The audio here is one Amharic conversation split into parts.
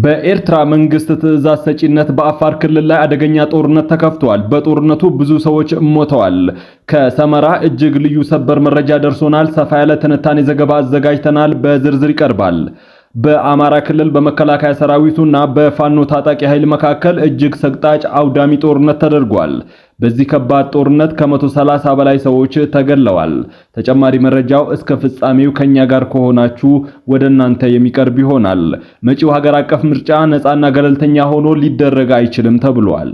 በኤርትራ መንግስት ትዕዛዝ ሰጪነት በአፋር ክልል ላይ አደገኛ ጦርነት ተከፍቷል። በጦርነቱ ብዙ ሰዎች ሞተዋል። ከሰመራ እጅግ ልዩ ሰበር መረጃ ደርሶናል። ሰፋ ያለ ትንታኔ ዘገባ አዘጋጅተናል፣ በዝርዝር ይቀርባል። በአማራ ክልል በመከላከያ ሰራዊቱና በፋኖ ታጣቂ ኃይል መካከል እጅግ ሰቅጣጭ አውዳሚ ጦርነት ተደርጓል። በዚህ ከባድ ጦርነት ከ130 በላይ ሰዎች ተገለዋል። ተጨማሪ መረጃው እስከ ፍጻሜው ከኛ ጋር ከሆናችሁ ወደ እናንተ የሚቀርብ ይሆናል። መጪው ሀገር አቀፍ ምርጫ ነፃና ገለልተኛ ሆኖ ሊደረግ አይችልም ተብሏል።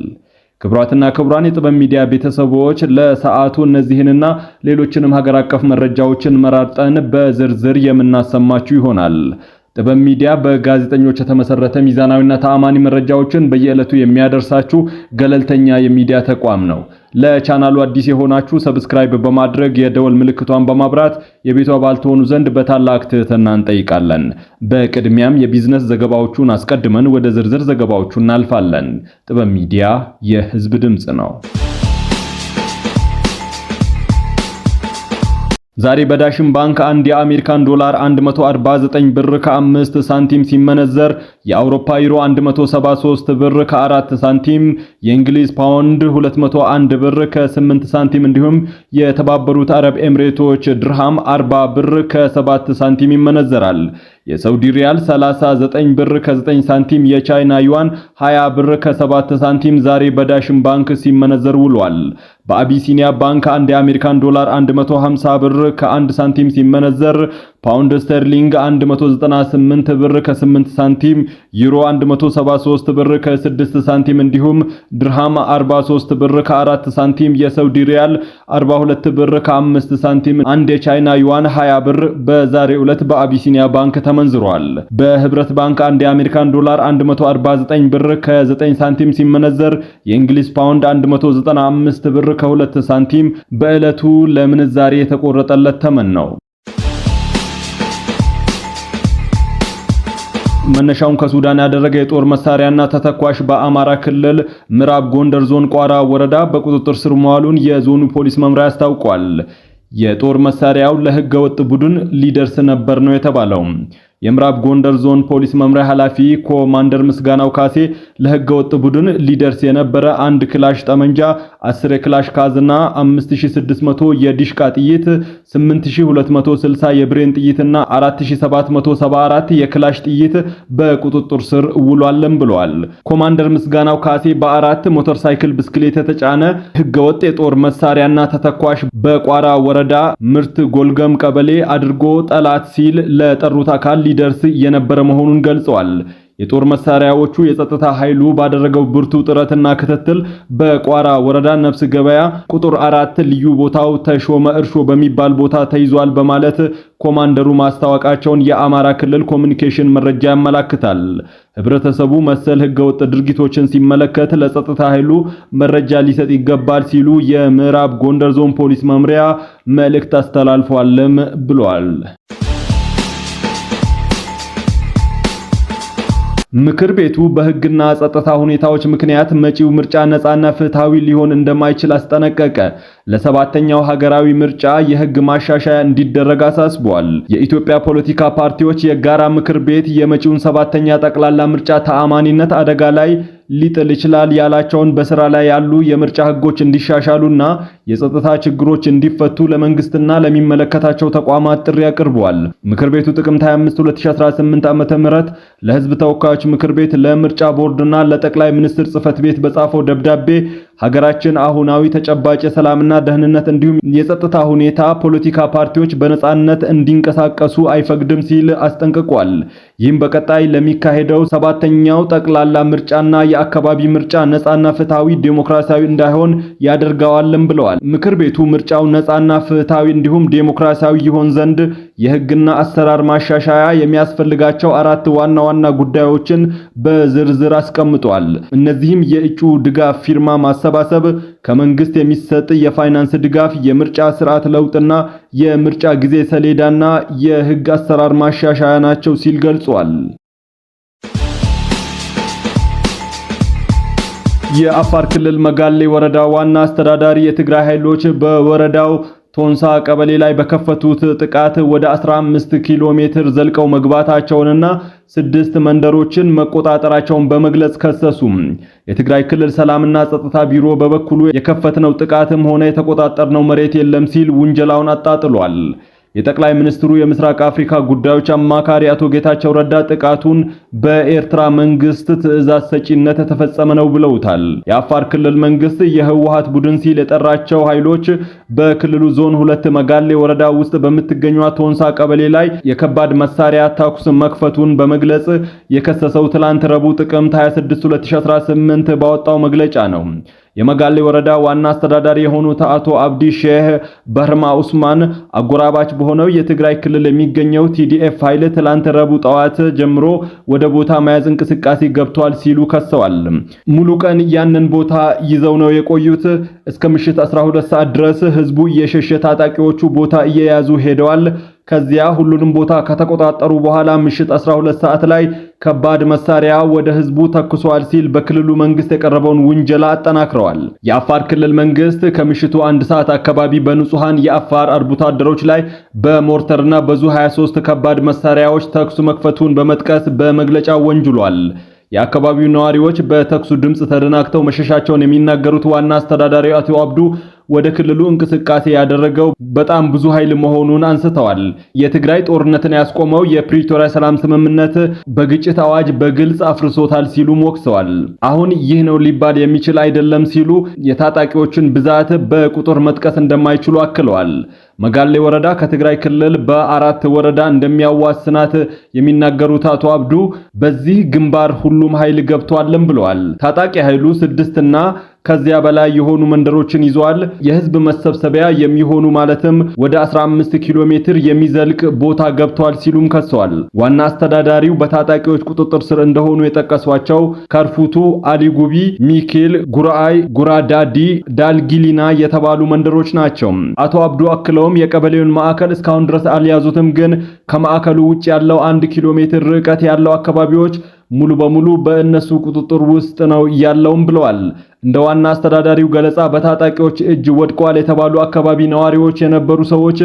ክቡራትና ክቡራን የጥበብ ሚዲያ ቤተሰቦች ለሰዓቱ እነዚህንና ሌሎችንም ሀገር አቀፍ መረጃዎችን መራርጠን በዝርዝር የምናሰማችሁ ይሆናል። ጥበብ ሚዲያ በጋዜጠኞች የተመሰረተ ሚዛናዊና ተአማኒ መረጃዎችን በየዕለቱ የሚያደርሳችሁ ገለልተኛ የሚዲያ ተቋም ነው። ለቻናሉ አዲስ የሆናችሁ ሰብስክራይብ በማድረግ የደወል ምልክቷን በማብራት የቤቱ አባል ትሆኑ ዘንድ በታላቅ ትህትና እንጠይቃለን። በቅድሚያም የቢዝነስ ዘገባዎቹን አስቀድመን ወደ ዝርዝር ዘገባዎቹ እናልፋለን። ጥበብ ሚዲያ የህዝብ ድምጽ ነው። ዛሬ በዳሽን ባንክ አንድ የአሜሪካን ዶላር 149 ብር ከ5 ሳንቲም ሲመነዘር የአውሮፓ ዩሮ 173 ብር ከ4 ሳንቲም፣ የእንግሊዝ ፓውንድ 201 ብር ከ8 ሳንቲም እንዲሁም የተባበሩት አረብ ኤምሬቶች ድርሃም 40 ብር ከ7 ሳንቲም ይመነዘራል። የሳውዲ ሪያል 39 ብር ከ9 ሳንቲም፣ የቻይና ዩዋን 20 ብር ከ7 ሳንቲም ዛሬ በዳሽን ባንክ ሲመነዘር ውሏል። በአቢሲኒያ ባንክ አንድ የአሜሪካን ዶላር 150 ብር ከ1 ሳንቲም ሲመነዘር ፓውንድ ስተርሊንግ 198 ብር ከ8 ሳንቲም፣ ዩሮ 173 ብር ከ6 ሳንቲም እንዲሁም ድርሃም 43 ብር ከ4 ሳንቲም፣ የሳውዲ ሪያል 42 ብር ከ5 ሳንቲም፣ አንድ የቻይና ዩዋን 20 ብር በዛሬው ዕለት በአቢሲኒያ ባንክ ተመንዝሯል። በህብረት ባንክ አንድ የአሜሪካን ዶላር 149 ብር ከ9 ሳንቲም ሲመነዘር የእንግሊዝ ፓውንድ 195 ብር ከ2 ሳንቲም በዕለቱ ለምንዛሬ የተቆረጠለት ተመን ነው። መነሻውን ከሱዳን ያደረገ የጦር መሳሪያና ተተኳሽ በአማራ ክልል ምዕራብ ጎንደር ዞን ቋራ ወረዳ በቁጥጥር ስር መዋሉን የዞኑ ፖሊስ መምሪያ አስታውቋል። የጦር መሳሪያው ለህገ ወጥ ቡድን ሊደርስ ነበር ነው የተባለው። የምዕራብ ጎንደር ዞን ፖሊስ መምሪያ ኃላፊ ኮማንደር ምስጋናው ካሴ ለህገ ወጥ ቡድን ሊደርስ የነበረ አንድ ክላሽ ጠመንጃ፣ 10 የክላሽ ካዝና፣ 5600 የዲሽቃ ጥይት፣ 8260 የብሬን ጥይትና 4774 የክላሽ ጥይት በቁጥጥር ስር ውሏልም ብለዋል። ኮማንደር ምስጋናው ካሴ በአራት ሞተር ሳይክል ብስክሌት የተጫነ ህገ ወጥ የጦር መሳሪያና ተተኳሽ በቋራ ወረዳ ምርት ጎልገም ቀበሌ አድርጎ ጠላት ሲል ለጠሩት አካል ሊደርስ የነበረ መሆኑን ገልጸዋል። የጦር መሳሪያዎቹ የጸጥታ ኃይሉ ባደረገው ብርቱ ጥረትና ክትትል በቋራ ወረዳ ነፍስ ገበያ ቁጥር 4 ልዩ ቦታው ተሾመ እርሾ በሚባል ቦታ ተይዟል በማለት ኮማንደሩ ማስታወቃቸውን የአማራ ክልል ኮሙኒኬሽን መረጃ ያመለክታል። ህብረተሰቡ መሰል ህገወጥ ድርጊቶችን ሲመለከት ለጸጥታ ኃይሉ መረጃ ሊሰጥ ይገባል ሲሉ የምዕራብ ጎንደር ዞን ፖሊስ መምሪያ መልእክት አስተላልፏልም ብሏል። ምክር ቤቱ በህግና ጸጥታ ሁኔታዎች ምክንያት መጪው ምርጫ ነፃና ፍትሃዊ ሊሆን እንደማይችል አስጠነቀቀ። ለሰባተኛው ሀገራዊ ምርጫ የህግ ማሻሻያ እንዲደረግ አሳስቧል። የኢትዮጵያ ፖለቲካ ፓርቲዎች የጋራ ምክር ቤት የመጪውን ሰባተኛ ጠቅላላ ምርጫ ተአማኒነት አደጋ ላይ ሊጥል ይችላል ያላቸውን በስራ ላይ ያሉ የምርጫ ህጎች እንዲሻሻሉና የጸጥታ ችግሮች እንዲፈቱ ለመንግስትና ለሚመለከታቸው ተቋማት ጥሪ አቅርቧል። ምክር ቤቱ ጥቅምት 25 2018 ዓ.ም ለህዝብ ተወካዮች ምክር ቤት ለምርጫ ቦርድና ለጠቅላይ ሚኒስትር ጽህፈት ቤት በጻፈው ደብዳቤ ሀገራችን አሁናዊ ተጨባጭ የሰላምና ደህንነት እንዲሁም የጸጥታ ሁኔታ ፖለቲካ ፓርቲዎች በነጻነት እንዲንቀሳቀሱ አይፈቅድም ሲል አስጠንቅቋል። ይህም በቀጣይ ለሚካሄደው ሰባተኛው ጠቅላላ ምርጫና የአካባቢ ምርጫ ነጻና ፍትሃዊ ዴሞክራሲያዊ እንዳይሆን ያደርገዋልም ብለዋል። ምክር ቤቱ ምርጫው ነጻና ፍትሃዊ እንዲሁም ዴሞክራሲያዊ ይሆን ዘንድ የህግና አሰራር ማሻሻያ የሚያስፈልጋቸው 4 ዋና ዋና ጉዳዮችን በዝርዝር አስቀምጧል። እነዚህም የእጩ ድጋፍ ፊርማ ማሰባሰብ፣ ከመንግስት የሚሰጥ የፋይናንስ ድጋፍ፣ የምርጫ ስርዓት ለውጥና የምርጫ ጊዜ ሰሌዳና የህግ አሰራር ማሻሻያ ናቸው ሲል ገልጿል። የአፋር ክልል መጋሌ ወረዳ ዋና አስተዳዳሪ የትግራይ ኃይሎች በወረዳው ቶንሳ ቀበሌ ላይ በከፈቱት ጥቃት ወደ 15 ኪሎ ሜትር ዘልቀው መግባታቸውንና 6 መንደሮችን መቆጣጠራቸውን በመግለጽ ከሰሱ። የትግራይ ክልል ሰላምና ጸጥታ ቢሮ በበኩሉ የከፈትነው ጥቃትም ሆነ የተቆጣጠርነው መሬት የለም ሲል ውንጀላውን አጣጥሏል። የጠቅላይ ሚኒስትሩ የምስራቅ አፍሪካ ጉዳዮች አማካሪ አቶ ጌታቸው ረዳ ጥቃቱን በኤርትራ መንግስት ትዕዛዝ ሰጪነት የተፈጸመ ነው ብለውታል። የአፋር ክልል መንግስት የህወሓት ቡድን ሲል የጠራቸው ኃይሎች በክልሉ ዞን 2 መጋሌ ወረዳ ውስጥ በምትገኘው ቶንሳ ቀበሌ ላይ የከባድ መሳሪያ ተኩስ መክፈቱን በመግለጽ የከሰሰው ትላንት ረቡዕ ጥቅምት 26 2018 ባወጣው መግለጫ ነው። የመጋሌ ወረዳ ዋና አስተዳዳሪ የሆኑት አቶ አብዲ ሼህ በርማ ኡስማን አጎራባች በሆነው የትግራይ ክልል የሚገኘው ቲዲኤፍ ኃይል ትላንት ረቡዕ ጠዋት ጀምሮ ወደ ቦታ መያዝ እንቅስቃሴ ገብቷል ሲሉ ከሰዋል። ሙሉ ቀን ያንን ቦታ ይዘው ነው የቆዩት። እስከ ምሽት 12 ሰዓት ድረስ ህዝቡ እየሸሸ ታጣቂዎቹ ቦታ እየያዙ ሄደዋል። ከዚያ ሁሉንም ቦታ ከተቆጣጠሩ በኋላ ምሽት 12 ሰዓት ላይ ከባድ መሳሪያ ወደ ህዝቡ ተኩሷል ሲል በክልሉ መንግስት የቀረበውን ውንጀላ አጠናክረዋል። የአፋር ክልል መንግስት ከምሽቱ 1 ሰዓት አካባቢ በንጹሃን የአፋር አርብቶ አደሮች ላይ በሞርተርና በዙ 23 ከባድ መሳሪያዎች ተኩስ መክፈቱን በመጥቀስ በመግለጫው ወንጅሏል። የአካባቢው ነዋሪዎች በተኩሱ ድምጽ ተደናግተው መሸሻቸውን የሚናገሩት ዋና አስተዳዳሪው አቶ አብዱ ወደ ክልሉ እንቅስቃሴ ያደረገው በጣም ብዙ ኃይል መሆኑን አንስተዋል። የትግራይ ጦርነትን ያስቆመው የፕሪቶሪያ ሰላም ስምምነት በግጭት አዋጅ በግልጽ አፍርሶታል ሲሉም ወቅሰዋል። አሁን ይህ ነው ሊባል የሚችል አይደለም ሲሉ የታጣቂዎችን ብዛት በቁጥር መጥቀስ እንደማይችሉ አክለዋል። መጋሌ ወረዳ ከትግራይ ክልል በ4 ወረዳ እንደሚያዋስናት የሚናገሩት አቶ አብዱ በዚህ ግንባር ሁሉም ኃይል ገብቷልም ብለዋል። ታጣቂ ኃይሉ 6 እና ከዚያ በላይ የሆኑ መንደሮችን ይዟል። የህዝብ መሰብሰቢያ የሚሆኑ ማለትም ወደ 15 ኪሎ ሜትር የሚዘልቅ ቦታ ገብቷል ሲሉም ከሰዋል። ዋና አስተዳዳሪው በታጣቂዎች ቁጥጥር ስር እንደሆኑ የጠቀሷቸው ከርፉቱ፣ አሊጉቢ፣ ሚኬል፣ ጉራአይ፣ ጉራዳዲ፣ ዳልጊሊና የተባሉ መንደሮች ናቸው። አቶ አብዱ አክለውም የቀበሌውን ማዕከል እስካሁን ድረስ አልያዙትም፣ ግን ከማዕከሉ ውጭ ያለው 1 ኪሎ ሜትር ርቀት ያለው አካባቢዎች ሙሉ በሙሉ በእነሱ ቁጥጥር ውስጥ ነው ያለውም ብለዋል። እንደ ዋና አስተዳዳሪው ገለጻ በታጣቂዎች እጅ ወድቀዋል የተባሉ አካባቢ ነዋሪዎች የነበሩ ሰዎች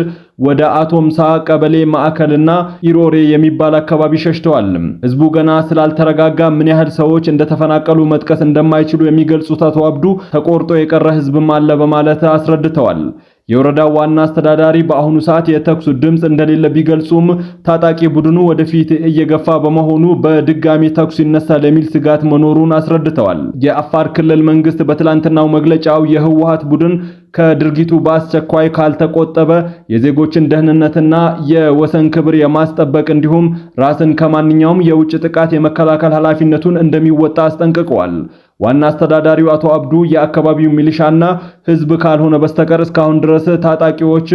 ወደ አቶምሳ ቀበሌ ማዕከልና ኢሮሬ የሚባል አካባቢ ሸሽተዋል። ህዝቡ ገና ስላልተረጋጋ ምን ያህል ሰዎች እንደተፈናቀሉ መጥቀስ እንደማይችሉ የሚገልጹት አቶ አብዱ ተቆርጦ የቀረ ህዝብም አለ በማለት አስረድተዋል። የወረዳው ዋና አስተዳዳሪ በአሁኑ ሰዓት የተኩስ ድምጽ እንደሌለ ቢገልጹም ታጣቂ ቡድኑ ወደፊት እየገፋ በመሆኑ በድጋሚ ተኩስ ይነሳል የሚል ስጋት መኖሩን አስረድተዋል። የአፋር ክልል መንግስት በትላንትናው መግለጫው የህወሓት ቡድን ከድርጊቱ በአስቸኳይ ካልተቆጠበ የዜጎችን ደህንነትና የወሰን ክብር የማስጠበቅ እንዲሁም ራስን ከማንኛውም የውጭ ጥቃት የመከላከል ኃላፊነቱን እንደሚወጣ አስጠንቅቀዋል። ዋና አስተዳዳሪው አቶ አብዱ የአካባቢው ሚሊሻና ህዝብ ካልሆነ በስተቀር እስካሁን ድረስ ታጣቂዎች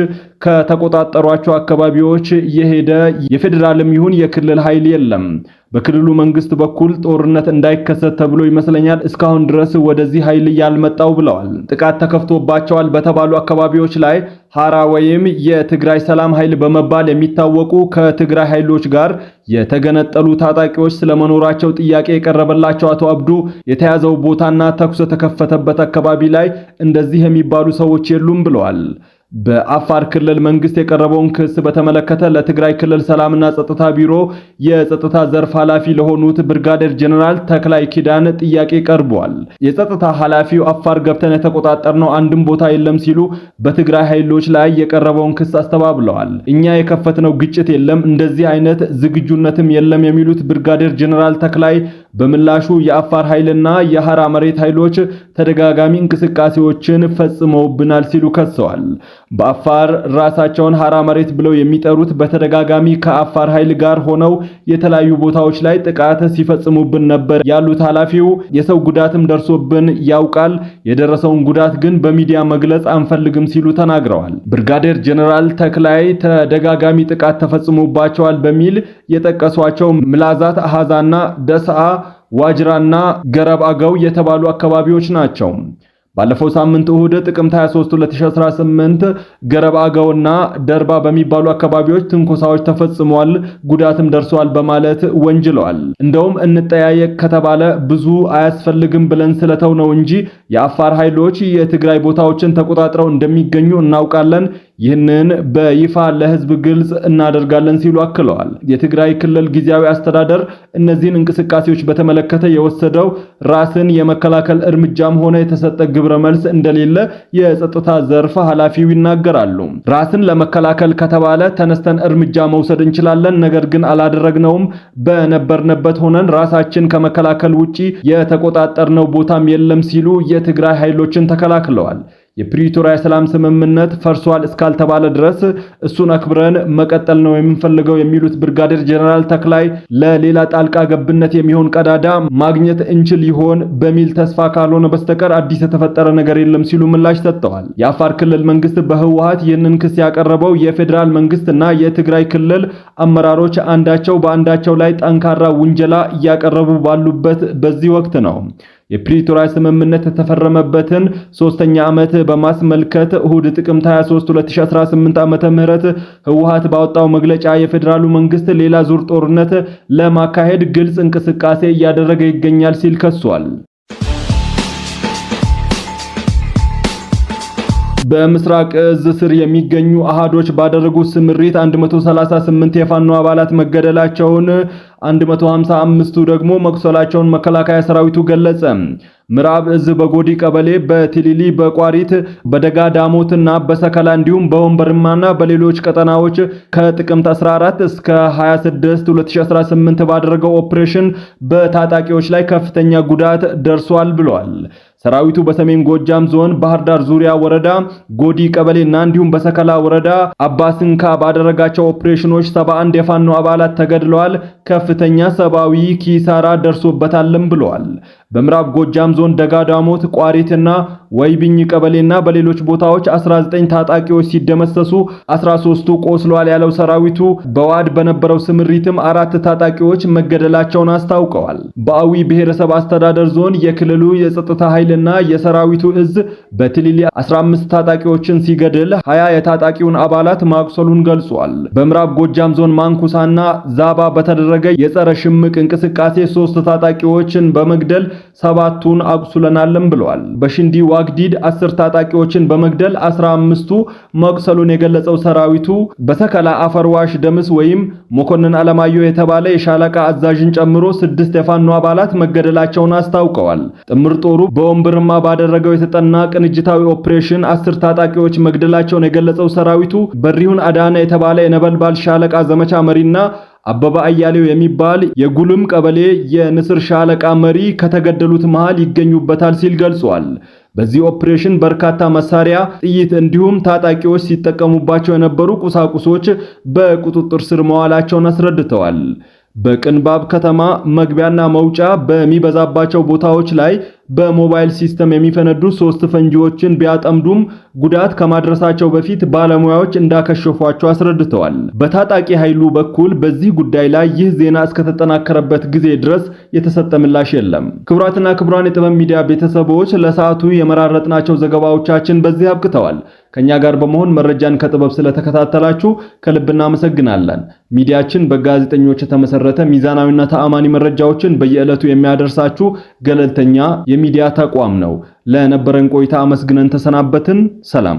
ከተቆጣጠሯቸው አካባቢዎች የሄደ የፌዴራልም ይሁን የክልል ኃይል የለም። በክልሉ መንግስት በኩል ጦርነት እንዳይከሰት ተብሎ ይመስለኛል እስካሁን ድረስ ወደዚህ ኃይል ያልመጣው ብለዋል። ጥቃት ተከፍቶባቸዋል በተባሉ አካባቢዎች ላይ ሐራ ወይም የትግራይ ሰላም ኃይል በመባል የሚታወቁ ከትግራይ ኃይሎች ጋር የተገነጠሉ ታጣቂዎች ስለመኖራቸው ጥያቄ የቀረበላቸው አቶ አብዱ የተያዘው ቦታና ተኩስ የተከፈተበት አካባቢ ላይ እንደዚህ የሚባሉ ሰዎች የሉም ብለዋል። በአፋር ክልል መንግስት የቀረበውን ክስ በተመለከተ ለትግራይ ክልል ሰላምና ጸጥታ ቢሮ የጸጥታ ዘርፍ ኃላፊ ለሆኑት ብርጋዴር ጀነራል ተክላይ ኪዳን ጥያቄ ቀርቧል። የጸጥታ ኃላፊው አፋር ገብተን የተቆጣጠርነው አንድም ቦታ የለም ሲሉ በትግራይ ኃይሎች ላይ የቀረበውን ክስ አስተባብለዋል። እኛ የከፈትነው ግጭት የለም፣ እንደዚህ አይነት ዝግጁነትም የለም የሚሉት ብርጋዴር ጀነራል ተክላይ በምላሹ የአፋር ኃይልና የሐራ መሬት ኃይሎች ተደጋጋሚ እንቅስቃሴዎችን ፈጽመውብናል ሲሉ ከሰዋል። በአፋር ራሳቸውን ሐራ መሬት ብለው የሚጠሩት በተደጋጋሚ ከአፋር ኃይል ጋር ሆነው የተለያዩ ቦታዎች ላይ ጥቃት ሲፈጽሙብን ነበር ያሉት ኃላፊው የሰው ጉዳትም ደርሶብን ያውቃል፣ የደረሰውን ጉዳት ግን በሚዲያ መግለጽ አንፈልግም ሲሉ ተናግረዋል። ብርጋዴር ጀነራል ተክላይ ተደጋጋሚ ጥቃት ተፈጽሞባቸዋል በሚል የጠቀሷቸው ምላዛት፣ አሃዛና ደስዓ፣ ዋጅራና ገረብ አገው የተባሉ አካባቢዎች ናቸው። ባለፈው ሳምንት እሁድ ጥቅምት 23 2018 ገረብ አገውና ደርባ በሚባሉ አካባቢዎች ትንኮሳዎች ተፈጽመዋል፣ ጉዳትም ደርሷል በማለት ወንጅለዋል። እንደውም እንጠያየቅ ከተባለ ብዙ አያስፈልግም ብለን ስለተው ነው እንጂ የአፋር ኃይሎች የትግራይ ቦታዎችን ተቆጣጥረው እንደሚገኙ እናውቃለን። ይህንን በይፋ ለህዝብ ግልጽ እናደርጋለን ሲሉ አክለዋል። የትግራይ ክልል ጊዜያዊ አስተዳደር እነዚህን እንቅስቃሴዎች በተመለከተ የወሰደው ራስን የመከላከል እርምጃም ሆነ የተሰጠ ግብረ መልስ እንደሌለ የጸጥታ ዘርፍ ኃላፊው ይናገራሉ። ራስን ለመከላከል ከተባለ ተነስተን እርምጃ መውሰድ እንችላለን፣ ነገር ግን አላደረግነውም። በነበርንበት ሆነን ራሳችን ከመከላከል ውጪ የተቆጣጠርነው ቦታም የለም ሲሉ የትግራይ ኃይሎችን ተከላክለዋል። የፕሪቶሪያ ሰላም ስምምነት ፈርሷል እስካልተባለ ድረስ እሱን አክብረን መቀጠል ነው የምንፈልገው የሚሉት ብርጋዴር ጀነራል ተክላይ ለሌላ ጣልቃ ገብነት የሚሆን ቀዳዳ ማግኘት እንችል ይሆን በሚል ተስፋ ካልሆነ በስተቀር አዲስ የተፈጠረ ነገር የለም ሲሉ ምላሽ ሰጥተዋል። የአፋር ክልል መንግስት በህወሓት ይህንን ክስ ያቀረበው የፌዴራል መንግስትና የትግራይ ክልል አመራሮች አንዳቸው በአንዳቸው ላይ ጠንካራ ውንጀላ እያቀረቡ ባሉበት በዚህ ወቅት ነው። የፕሪቶሪያ ስምምነት የተፈረመበትን 3ኛ ዓመት በማስመልከት እሁድ ጥቅምት 23 2018 ዓመተ ምህረት ህወሓት ባወጣው መግለጫ የፌዴራሉ መንግስት ሌላ ዙር ጦርነት ለማካሄድ ግልጽ እንቅስቃሴ እያደረገ ይገኛል ሲል ከሷል። በምስራቅ እዝ ስር የሚገኙ አሃዶች ባደረጉት ስምሪት 138 የፋኖ አባላት መገደላቸውን 155ቱ ደግሞ መቁሰላቸውን መከላከያ ሰራዊቱ ገለጸ። ምዕራብ እዝ በጎዲ ቀበሌ፣ በትሊሊ፣ በቋሪት፣ በደጋ ዳሞትና በሰከላ እንዲሁም በወንበርማና በሌሎች ቀጠናዎች ከጥቅምት 14 እስከ 26 2018 ባደረገው ኦፕሬሽን በታጣቂዎች ላይ ከፍተኛ ጉዳት ደርሷል ብሏል። ሰራዊቱ በሰሜን ጎጃም ዞን ባህር ዳር ዙሪያ ወረዳ ጎዲ ቀበሌና እንዲሁም በሰከላ ወረዳ አባስንካ ባደረጋቸው ኦፕሬሽኖች 71 የፋኖ አባላት ተገድለዋል፣ ከፍተኛ ሰብአዊ ኪሳራ ደርሶበታልም ብለዋል። በምዕራብ ጎጃም ዞን ደጋዳሞት፣ ቋሪትና ወይብኝ ቀበሌና በሌሎች ቦታዎች 19 ታጣቂዎች ሲደመሰሱ 13ቱ ቆስለዋል ያለው ሰራዊቱ በዋድ በነበረው ስምሪትም 4 ታጣቂዎች መገደላቸውን አስታውቀዋል። በአዊ ብሔረሰብ አስተዳደር ዞን የክልሉ የጸጥታ ኃይልና የሰራዊቱ እዝ በትሊሊ 15 ታጣቂዎችን ሲገድል 20 የታጣቂውን አባላት ማቁሰሉን ገልጿል። በምዕራብ ጎጃም ዞን ማንኩሳና ዛባ በተደረገ የጸረ ሽምቅ እንቅስቃሴ 3 ታጣቂዎችን በመግደል 7ቱን አቁስለናልም ብለዋል። በሽንዲ ዋግዲድ 10 ታጣቂዎችን በመግደል 15ቱ መቁሰሉን የገለጸው ሰራዊቱ በሰከላ አፈርዋሽ ደምስ ወይም መኮንን አለማየሁ የተባለ የሻለቃ አዛዥን ጨምሮ 6 የፋኖ አባላት መገደላቸውን አስታውቀዋል። ጥምር ጦሩ በወንበርማ ባደረገው የተጠና ቅንጅታዊ ኦፕሬሽን 10 ታጣቂዎች መግደላቸውን የገለጸው ሰራዊቱ በሪሁን አዳነ የተባለ የነበልባል ሻለቃ ዘመቻ መሪና አበባ አያሌው የሚባል የጉልም ቀበሌ የንስር ሻለቃ መሪ ከተገደሉት መሃል ይገኙበታል ሲል ገልጿል። በዚህ ኦፕሬሽን በርካታ መሳሪያ፣ ጥይት እንዲሁም ታጣቂዎች ሲጠቀሙባቸው የነበሩ ቁሳቁሶች በቁጥጥር ስር መዋላቸውን አስረድተዋል። በቅንባብ ከተማ መግቢያና መውጫ በሚበዛባቸው ቦታዎች ላይ በሞባይል ሲስተም የሚፈነዱ 3 ፈንጂዎችን ቢያጠምዱም ጉዳት ከማድረሳቸው በፊት ባለሙያዎች እንዳከሸፏቸው አስረድተዋል። በታጣቂ ኃይሉ በኩል በዚህ ጉዳይ ላይ ይህ ዜና እስከተጠናከረበት ጊዜ ድረስ የተሰጠ ምላሽ የለም። ክቡራትና ክቡራን የጥበብ ሚዲያ ቤተሰቦች ለሰዓቱ የመራረጥናቸው ዘገባዎቻችን በዚህ አብቅተዋል። ከኛ ጋር በመሆን መረጃን ከጥበብ ስለተከታተላችሁ ከልብ እናመሰግናለን። ሚዲያችን በጋዜጠኞች የተመሰረተ ሚዛናዊና ተአማኒ መረጃዎችን በየዕለቱ የሚያደርሳችሁ ገለልተኛ የሚዲያ ተቋም ነው። ለነበረን ቆይታ አመስግነን ተሰናበትን። ሰላም።